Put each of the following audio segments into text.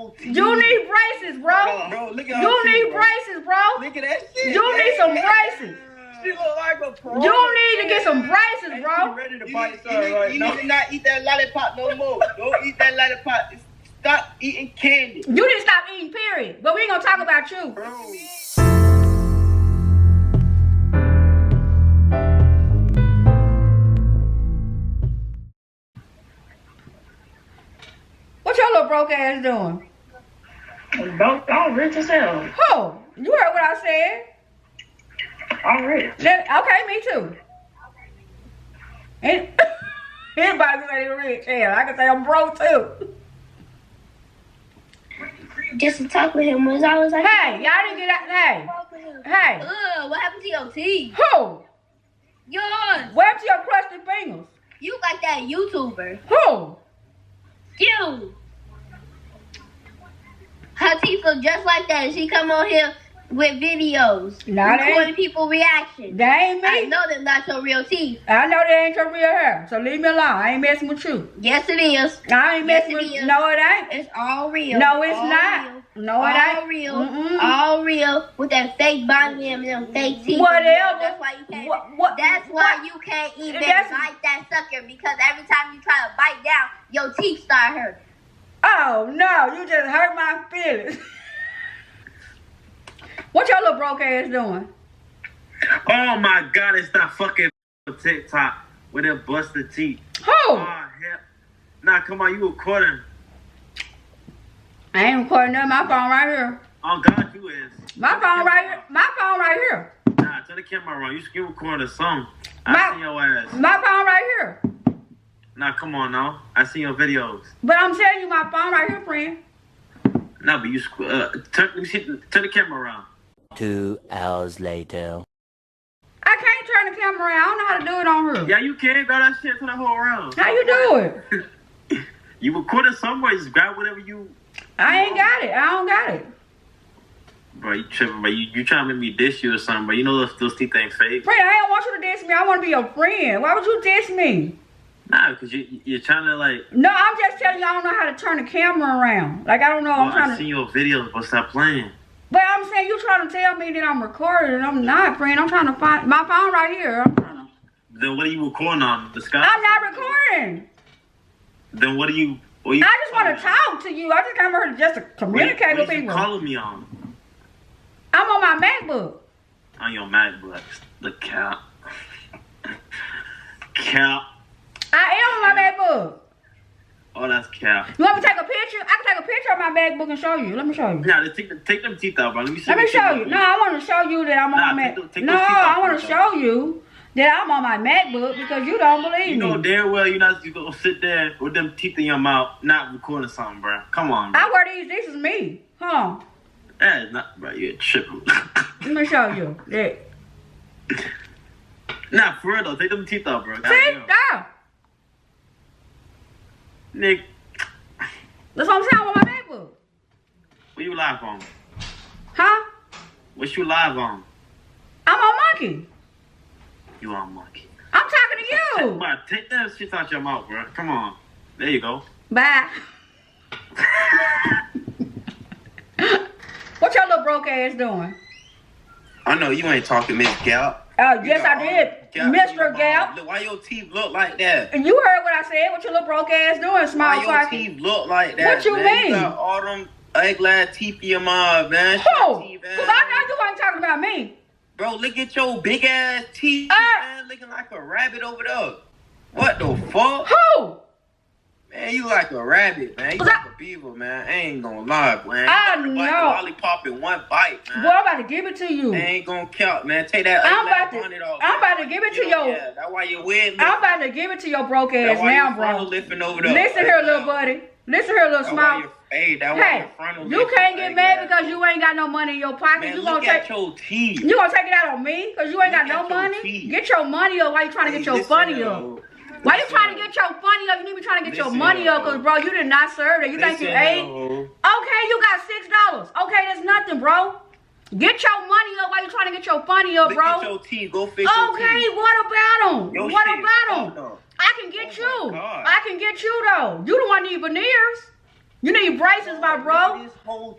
whole teeth. You need braces, bro. Bro, look at her You teeth, need bro. braces, bro. Look at that shit. You need some braces. She look like a pro. You need to get some braces, bro. She ready to bite something right now. You need to not eat that lollipop no more. Don't eat that lollipop. Stop eating candy. You need to stop eating, period. But we ain't gonna talk about you. Bro. What your little broke ass doing? I'm rich as hell. Who? You heard what I said. I'm rich. Okay, me too. Anybody can say they're rich. Hell, I can say I'm broke too. Just to talk with him was always like, Hey, y'all didn't get out. Hey. what happened to your teeth? Who? Yours. What happened to your crusty fingers? You like that YouTuber. Who? You. Her teeth look just like that. She come on here with videos. Nah, they recording ain't. people reactions. That ain't me. I know them not your real teeth. I know that ain't your real hair. So leave me alone. I ain't messing with you. Yes, it is. I ain't Yes, messing it with is. No, it ain't. It's all real. No, it's all not. Real. No, it all ain't. real. Mm-mm. All real with that fake body and them fake teeth. Whatever. That's why you can't. That's why you can't even That's- bite that sucker, because every time you try to bite down, your teeth start hurting. Oh, no. You just hurt my feelings. What your little broke ass doing? Oh my God, it's that fucking TikTok with them busted teeth. Who? Oh, hell. Nah, come on, you recording. I ain't recording nothing. My phone right here. Oh God, you is. My phone right here. My phone right here. Nah, turn the camera around. You still recording something. I My- see your ass. My phone right here. Nah, come on now. I see your videos. But I'm telling you, my phone right here, friend. Nah, but you turn the camera around. 2 hours later. I can't turn the camera around. I don't know how to do it on her. Yeah, you can grab that shit to the whole round. How you do it? You recorded somewhere. Just grab whatever you. I ain't got it. I don't got it. Bro, you tripping, but you trying to make me diss you or something, but you know those teeth ain't fake. Friend, I don't want you to diss me. I want to be your friend. Why would you diss me? Nah, because you're trying to like. No, I'm just telling you I don't know how to turn the camera around. Like, I don't know. I'm Well, trying I to. seen your videos, but stop playing. But I'm saying you trying to tell me that I'm recording and I'm not, friend. I'm trying to find my phone right here. I'm trying to. Then what are you recording on? The sky? I'm not recording. Then what are you? I just want to talk to you. I just came here just to communicate with What are you people. calling me on? I'm on my MacBook. On your MacBook. The cap. Cap. I am on my MacBook. Oh, that's cap. You want me to take a picture? I can take a picture of my MacBook and show you. Let me show you. Nah, take them teeth out, bro. Let me see. Let me what show you you. do. No, I want to show you that I'm on Nah, my Mac. take No, those teeth I out want to first, show you that I'm on my MacBook because you don't believe You me. know damn well you're not you gonna sit there with them teeth in your mouth, not recording something, bro. Come on, bro. I wear these. This is me. Huh? That is not, bro. You're tripping. Let me show you. Yeah. Nah, for real though. Take them teeth out, bro. See? Goddamn. Down. Nick, That's what I'm saying on my MacBook. what you live on? Huh? What you live on? I'm on Monkey. You on monkey. I'm talking to you. Bro, take that shit out your mouth, bro. Come on. There you go. Bye. What your little broke ass doing? I know you ain't talking Miss Gal. Yes, I did. Mr. Gap. Why your teeth look like that? And you heard what I said. What your little broke ass doing, small Why your pocket? teeth look like that? What you man? mean? You got all them ugly teeth in your mouth, man. Who? Short teeth, Because man. I know you ain't talking about me. Bro, look at your big ass teeth, man. Looking like a rabbit over there. What the fuck? Who? Man, you like a rabbit, man. You Was like I- a beaver, man. I ain't gonna lie, man. I You like know. a lollipop in one bite, man. Boy, I'm about to give it to you. They ain't gonna count, man. Take that I'm ugly about to- bonnet off. I'm about to man. give it to You know, your- Yeah, that's why you weird. I'm about to give it to your broke ass That's why now, your frontal bro. lifting over there. Listen here, little buddy. Listen here, little That's why small. your- Hey, that's why Hey, your frontal you lifting, can't get man. mad because you ain't got no money in your pocket. Man, You look gonna at take your teeth. you gonna take it out on me because you ain't got Look no at your money. teeth. Get your money up. Why you trying to get your Listen funny here, up? though. Why you Listen trying to here. get your funny up? You need to be trying to get your Listen money here, up because, though. bro, you did not serve that. You think you Listen ate? here, ho. Okay, you got $6. Okay, that's nothing, bro. Get your money up. Why you trying to get your funny up, Look bro? at your teeth. Go fix your Okay, teeth. what about them? Your What shit about fucked them? up. I can get Oh you. my God. I can get you though. You the one need veneers. You need braces, my bro.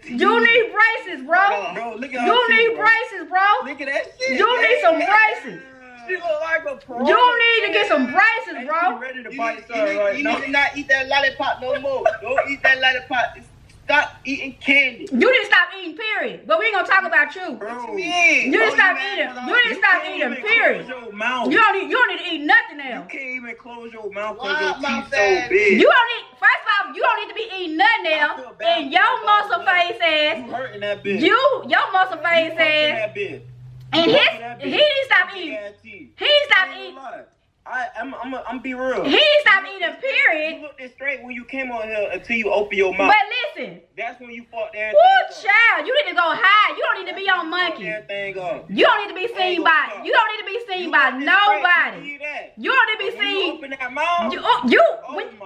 You need braces, bro. Bro, look at You need braces, bro. Look at that shit. You need some braces. She look like a pro. You need to get some braces, bro. Ready to bite something right You now. need to not eat that lollipop no more. Don't eat that lollipop. Stop eating candy. You need to stop eating, period. But we ain't gonna talk about you. Bro, You need to stop eating. You need to stop eating, period. Close your mouth. You don't need to eat nothing You else. can't even close your mouth Why because your my teeth so bad? big. You don't need. First of all, you don't need to be eating nothing I else. feel bad And for your that muscle dog. face ass. You hurting that bitch. Your muscle face ass. That bitch. And You his, hurting that he bitch. needs to stop Big eating. ass teeth. He needs to stop I ain't eating. gonna lie. I'm be real. He needs to stop eating, You period. looked it straight when you came on here until you open your mouth. But listen, That's when you fucked everything woo, up. child, you need to go high. You don't need to be on monkey. Everything up. You don't need to be seen by. You don't need to be seen by nobody. You don't need to be When you seen. open that mouth,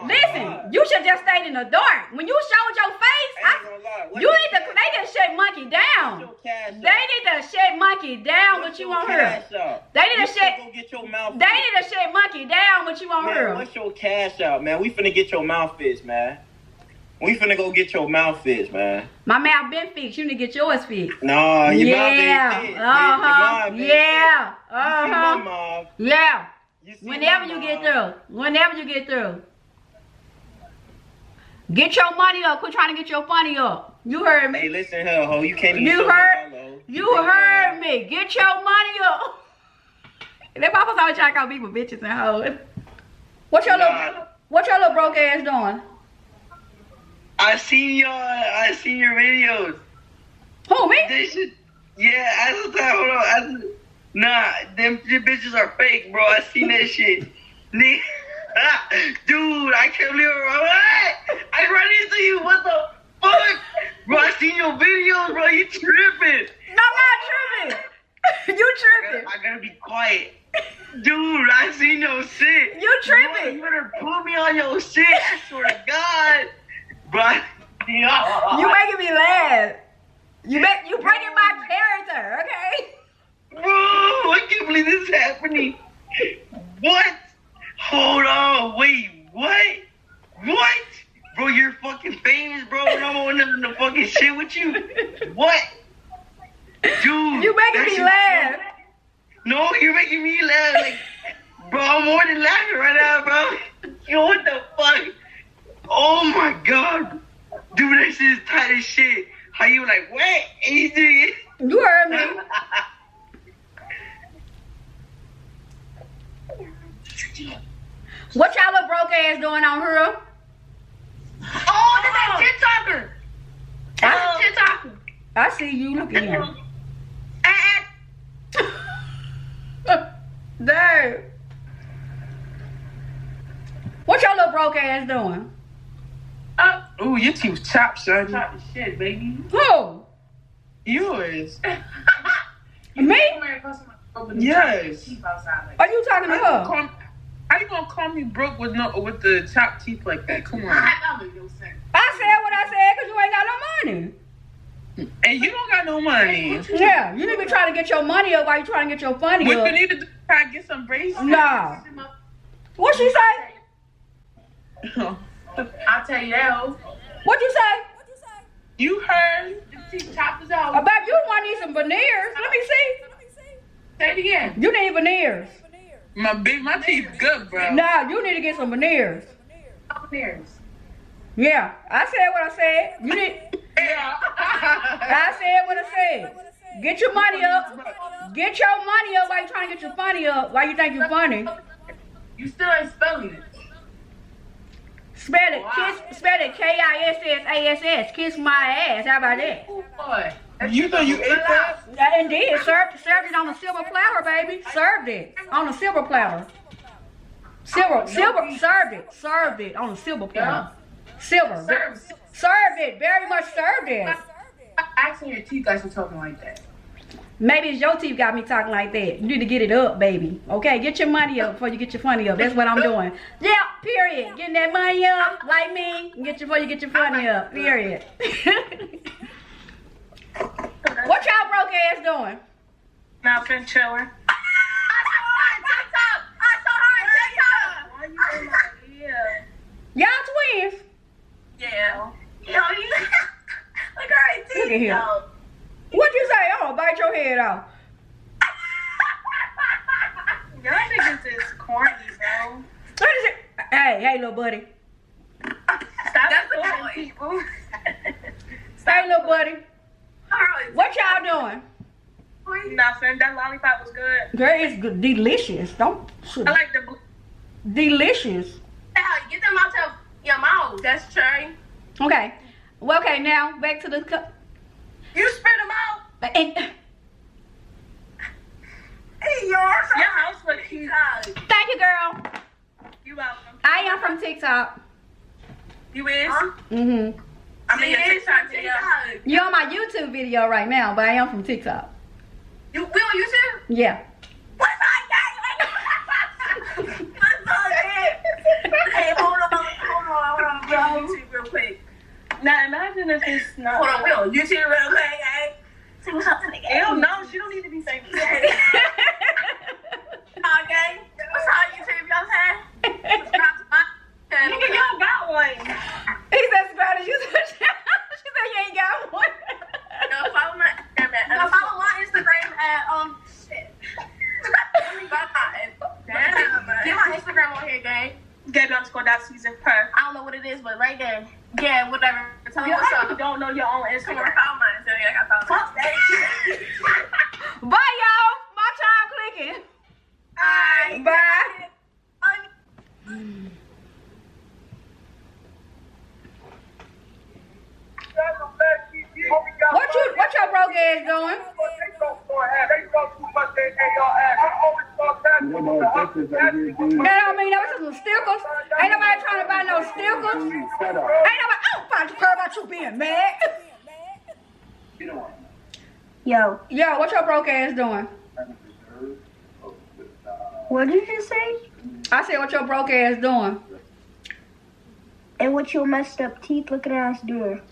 Listen, God. you should just stay in the dark. When you showed your face, I ain't gonna lie. What you is need to. your They need to shut monkey down. What's your cash They up? need to shut monkey down. What's What you your want her? cash up? They need to You shut. finna go get your mouth They fixed. need to shut monkey down. What you want Man, her? what's your cash out, man? We finna get your mouth fixed, man. We finna go get your mouth fixed, man. My mouth been fixed. You need to get yours fixed. Nah, your mouth Yeah. ain't fixed. Uh-huh. Yeah. You see my Uh-huh. mouth. Yeah. You see Whenever my you get mouth. through. Whenever you get through. Get your money up. Quit trying to get your money up. You heard me. Hey, listen here, ho. You can't even You show heard- me hello. You heard me. Get your money up. They papa's always trying to call people bitches and hoes. What your little broke ass doing? I seen your videos. Who, me? They should, yeah, at the time, hold on. Nah, them bitches are fake, bro. I seen that shit. Dude, I can't believe it. What? I ran into you. What the fuck? Bro, I seen your videos, bro. You tripping. No, I'm not tripping. You tripping. I gotta be quiet. Dude, I seen your shit. You tripping. Bro, you better put me on your shit. I swear to God. Bro, You making me laugh. You breaking my character, okay? Bro, I can't believe this is happening. What? Hold on, wait, what? What? Bro, you're fucking famous, bro, and I'm on the fucking shit with you. What? Dude. You making me laugh. No, you're making me laugh. Like, bro, I'm more than laughing right now, bro. Yo, what the fuck? Oh my God. Dude, that shit is tight as shit. How you like, what? And you doing it? You heard me. What y'all little broke ass doing on her? Oh, that's that TikToker. That's a TikToker. I see you. Look at him. Dang. What your little broke ass doing? Ooh, your teeth chopped, son. Chop the shit, baby. Who? Yours. Me? Yes. Are you talking to her? How you gonna call me broke with the chopped teeth like that? Come on. I said what I said because you ain't got no money. And you don't got no money. Yeah, you need to be trying to get your money up while you trying to get your funny What up. you need to do is try to get some braces. Nah. What she say? I'll tell you that, ho. What you say? You heard. The teeth choppers out. Babe, you want to need some veneers. Let me see. Say it again. You need veneers. My teeth good, bro. Nah, you need to get some veneers. Veneers. Yeah, I said what I said. You need. Yeah. I said what I said. Get your money up. Get your money up while you trying to get your funny up. Why you think you funny? You still ain't spelling it. Spell it. Kiss. Spell it. KISSASS. Kiss my ass. How about that? Oh, boy. You know you ate that? Yeah, indeed. Served it on a silver platter, baby. Served it on a silver platter. Silver. Served it on a silver platter. Silver. Served it. Very much served it. Actually, your teeth got you talking like that. Maybe it's your teeth got me talking like that. You need to get it up, baby. Okay, get your money up before you get your funny up. That's what I'm doing. Yeah, period. Getting that money up, like me. Before you get your funny up. Period. What y'all broke ass doing? Nothing, chilling. Y'all twins. Yeah. Look at him. What'd you say? I'm gonna bite your head off. Y'all niggas is corny, bro. What is it? Hey, little buddy. Stop supporting people. Hey, little buddy. What y'all doing? Nothing. That lollipop was good. Girl, it's good, delicious. Don't. I like the blue. Delicious. Get them out your mouth. That's cherry. Okay. Well, okay, now back to the cup. You spit them out. And, Your house look cute. thank you, girl. You welcome. I am from TikTok. You is? Mm-hmm. I mean, your TikTok video. You're on my YouTube video right now, but I am from TikTok. We on YouTube? Yeah. What's on that? Hey, hold on. We're on YouTube real quick. Now imagine if it's not. Hold on, we're on YouTube real quick, eh? Say what's up to the game. Hell no, she don't need to be saying that. Okay. What's on YouTube, y'all say? Subscribe to my channel. Nigga, y'all got one. He said subscribe to YouTube. She said you ain't got one. No, follow my Instagram at. Now follow my Instagram at shit. Get my Instagram on here, gang. Gabby_.season_per. I don't know what it is, but right there. Yeah, whatever. Tell me You what's actually up. don't know your own Come on, Instagram. follow mine. So I got follow mine. Bye, y'all. My time clicking. Bye. What your broke ass doing? That don't mean that was some stickers. Ain't nobody trying to buy no stickers. Ain't nobody. I don't care about you being mad. Yo, what your broke ass doing? What did you say? I said, what your broke ass doing? And what your messed up teeth looking ass doing?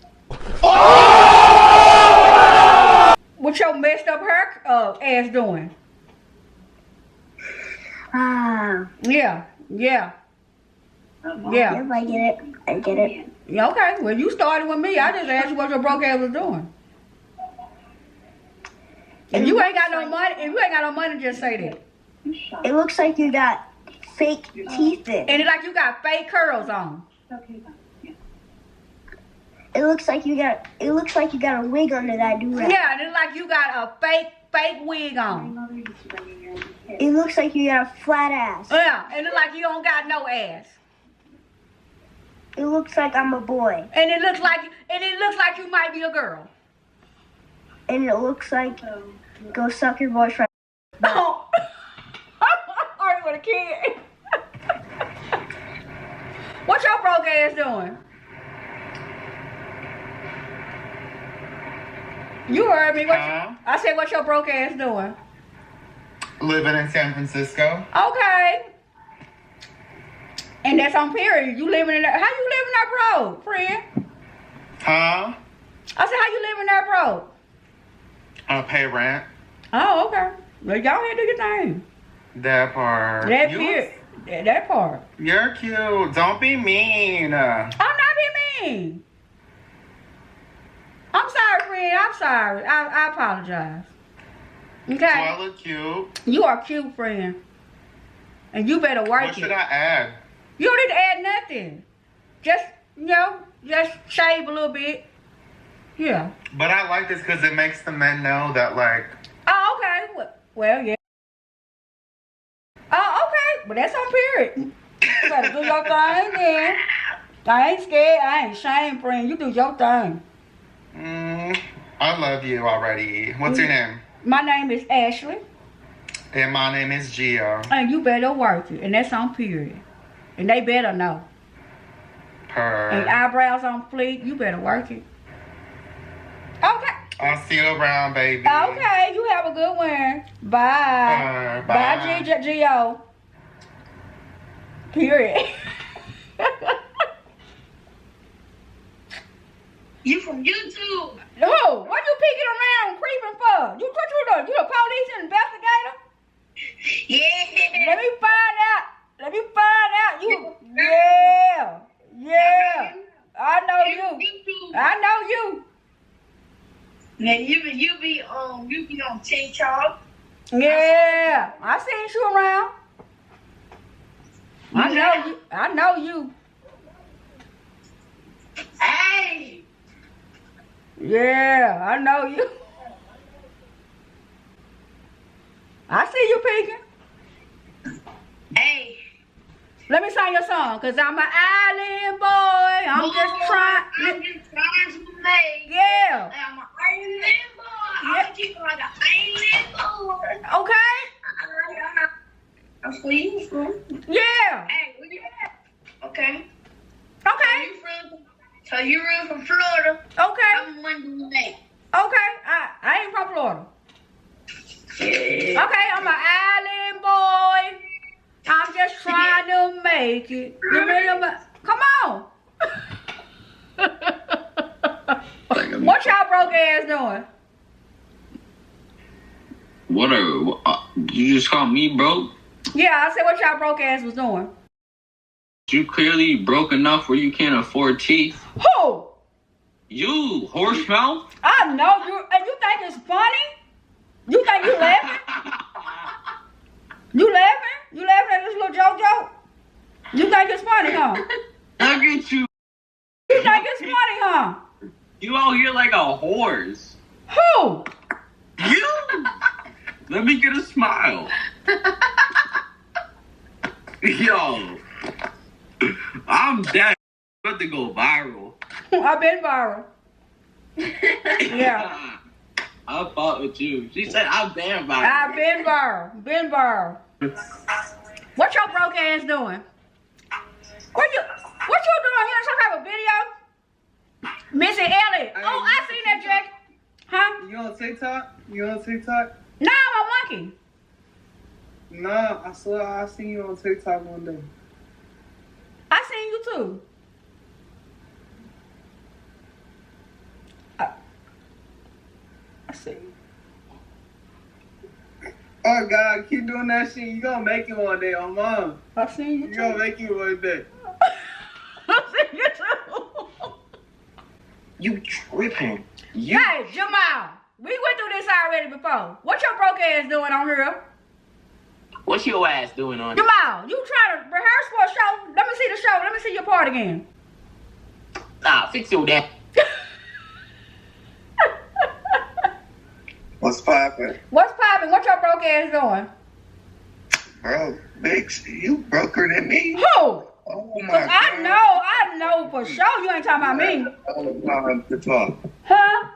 What your messed up hair ass doing? Yeah. Yep, I get it. Yeah, okay. Well, you started with me. I just asked you what your broke ass was doing. If you ain't got no money, just say that. It looks like you got fake teeth in. And it's like you got fake curls on. It looks like you got a wig under that do-rag. Yeah, and it's like you got a fake wig on. It looks like you got a flat ass. Yeah, and it's like you don't got no ass. It looks like I'm a boy. And it looks like you might be a girl. And it looks like go suck your boyfriend. Oh. Are you with a kid? What your broke ass doing? You heard me. I said, what your broke ass doing? Living in San Francisco. Okay. And that's on period. You living in there. How you living there, bro, friend? Huh? I said, how you living there, bro? I pay rent. Oh, okay. Well, y'all here do your thing. That part. That part. You're cute. Don't be mean. I'm not being mean. I'm sorry, friend. I'm sorry. I apologize. Okay. So I look cute. You are cute, friend. And you better work it. What should I add? You don't need to add nothing. Just, just shave a little bit. Yeah. But I like this because it makes the men know that, like... Oh, okay. Well, yeah. Oh, okay. But that's on period. You better do your thing, then. I ain't scared. I ain't ashamed, friend. You do your thing. I love you already. What's your name? My name is Ashley. And my name is Gio. And you better work it. And that's on period. And they better know. And eyebrows on fleek. You better work it. Okay. I'll see you around, baby. Okay. You have a good one. Bye. Bye, Gio. Period. You from YouTube? Who? What you peeking around, creeping for? What you doing? You the police investigator? Yeah. Let me find out. You. Yeah. I know you. Now you be on TikTok. Yeah, I seen you around. I know you. Hey. Yeah, I know you. I see you peeking. Hey. Let me sing your song, cause I'm an island boy. I'm just trying to make. Yeah. I'm an island boy. I'm keeping like an island boy. Okay. I'm sweet. Yeah. Hey, where you at? Okay. Okay. So you real from Florida? Okay. I'm Monday night. Okay. I ain't from Florida. Yeah. Okay, I'm an island boy. I'm just trying to make it. Come on. What y'all broke ass doing? What you just called me broke? Yeah, I said what y'all broke ass was doing. You clearly broke enough where you can't afford teeth. Who? You, horse mouth. I know you, and you think it's funny? You think you laughing? You laughing? You laughing at this little joke? You think it's funny, huh? Look at you. You think it's funny, huh? You out here like a horse. Who? You. Let me get a smile. Yo. I'm that about to go viral. I've been viral. Yeah. I fought with you. She said I've been viral. I've been viral. Been viral. What your broke ass doing? What you doing here? Some type of video? Missy Elliott. Oh, I seen that, Jack. Huh? You on TikTok? You on TikTok? No, I'm a monkey. No, I swear I seen you on TikTok one day. I seen you too. I see you. Oh God, keep doing that shit. You gonna make it one day, on mom. I seen you too. You gonna make it one day. I seen you too. You tripping. Hey, Jamal, we went through this already before. What your broke ass doing on here? What's your ass doing on? Jamal, you trying to rehearse for a show? Let me see the show. Let me see your part again. Nah, fix your that. What's poppin'? What's poppin'? What your broke ass doing? Bro, Bix, you broker than me? Who? Oh my Cause God. I know for sure you ain't talking about me. No time to talk. Huh?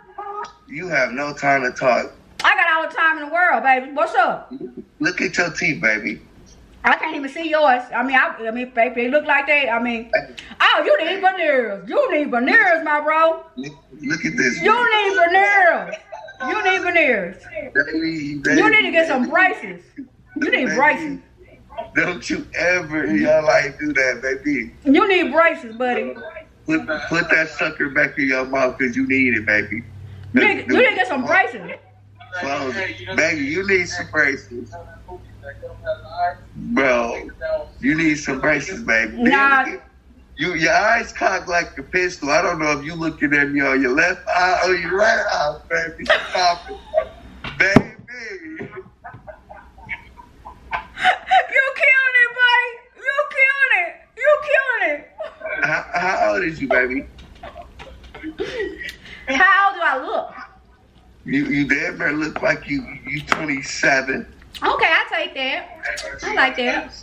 You have no time to talk. I got all the time in the world, baby. What's up? Look at your teeth, baby. I can't even see yours. I mean, baby, they look like that. I mean, oh, you need veneers. You need veneers, my bro. Look at this. You need veneers. You need veneers. Baby, You need to get some braces. You need braces. Don't you ever in your life do that, baby. You need braces, buddy. Put that sucker back in your mouth because you need it, baby. You need to get some braces. Well, baby, you need some braces. Bro, you need some braces, baby. Nah. Your eyes cocked like a pistol. I don't know if you looking at me on your left eye or your right eye, baby. Stop it. Baby. You killing it, buddy. You killing it. You killing it. How old is you, baby? How old do I look? You damn near look like you 27. Okay, I take that. I like that.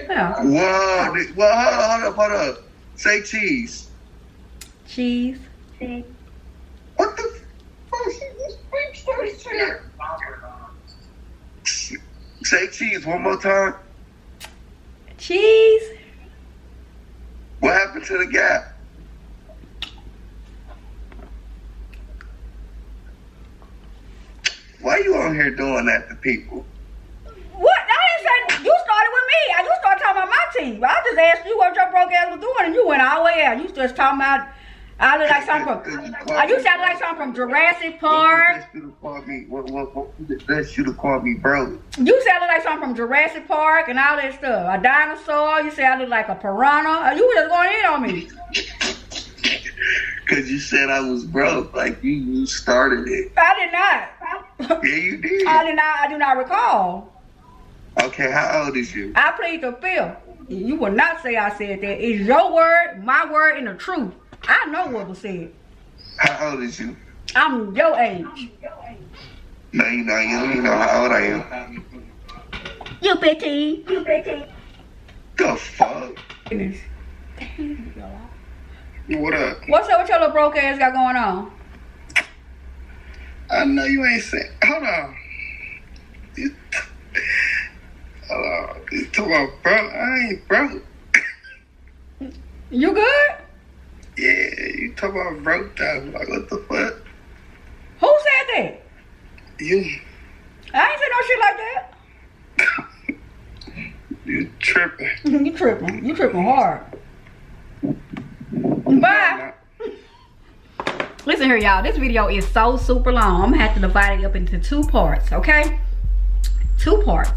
Yeah. Whoa, well, hold up. Say cheese. Cheese. What the Say cheese one more time. Cheese. What happened to the gap? Why you on here doing that to people? What? I didn't say you started with me. You started talking about my team. I just asked you what your broke ass was doing, and you went all the way out. You just talking about. I look like something from. You sound like something from Jurassic Park. That should have called me bro. You sounded like something from Jurassic Park and all that stuff. A dinosaur. You sounded like a piranha. You were just going in on me. Cause you said I was broke. Like you started it. I did not. Yeah, you did. I do not recall. Okay, how old is you? I plead the fifth. You will not say I said that. It's your word, my word, and the truth. I know what was said. How old is you? I'm your age. No, you know, you don't even know how old I am. You 15. The fuck? What up? What's up with your little broke ass got going on? I know you ain't saying. Hold on. You talk about broke. I ain't broke. You good? Yeah, you talk about broke though. Like, what the fuck? Who said that? You. I ain't said no shit like that. You tripping. You tripping. You tripping hard. Bye. Listen here, y'all. This video is so super long. I'm gonna have to divide it up into 2 parts, okay? 2 parts.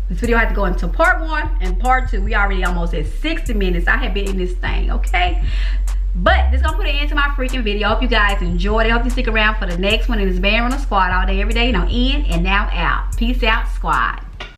This video had to go into part 1 and part 2. We already almost at 60 minutes. I have been in this thing, okay? But this gonna put an end to my freaking video. Hope you guys enjoyed it. Hope you stick around for the next one. It is BANDRUNNERZC Squad all day, every day. Now in and now out. Peace out, squad.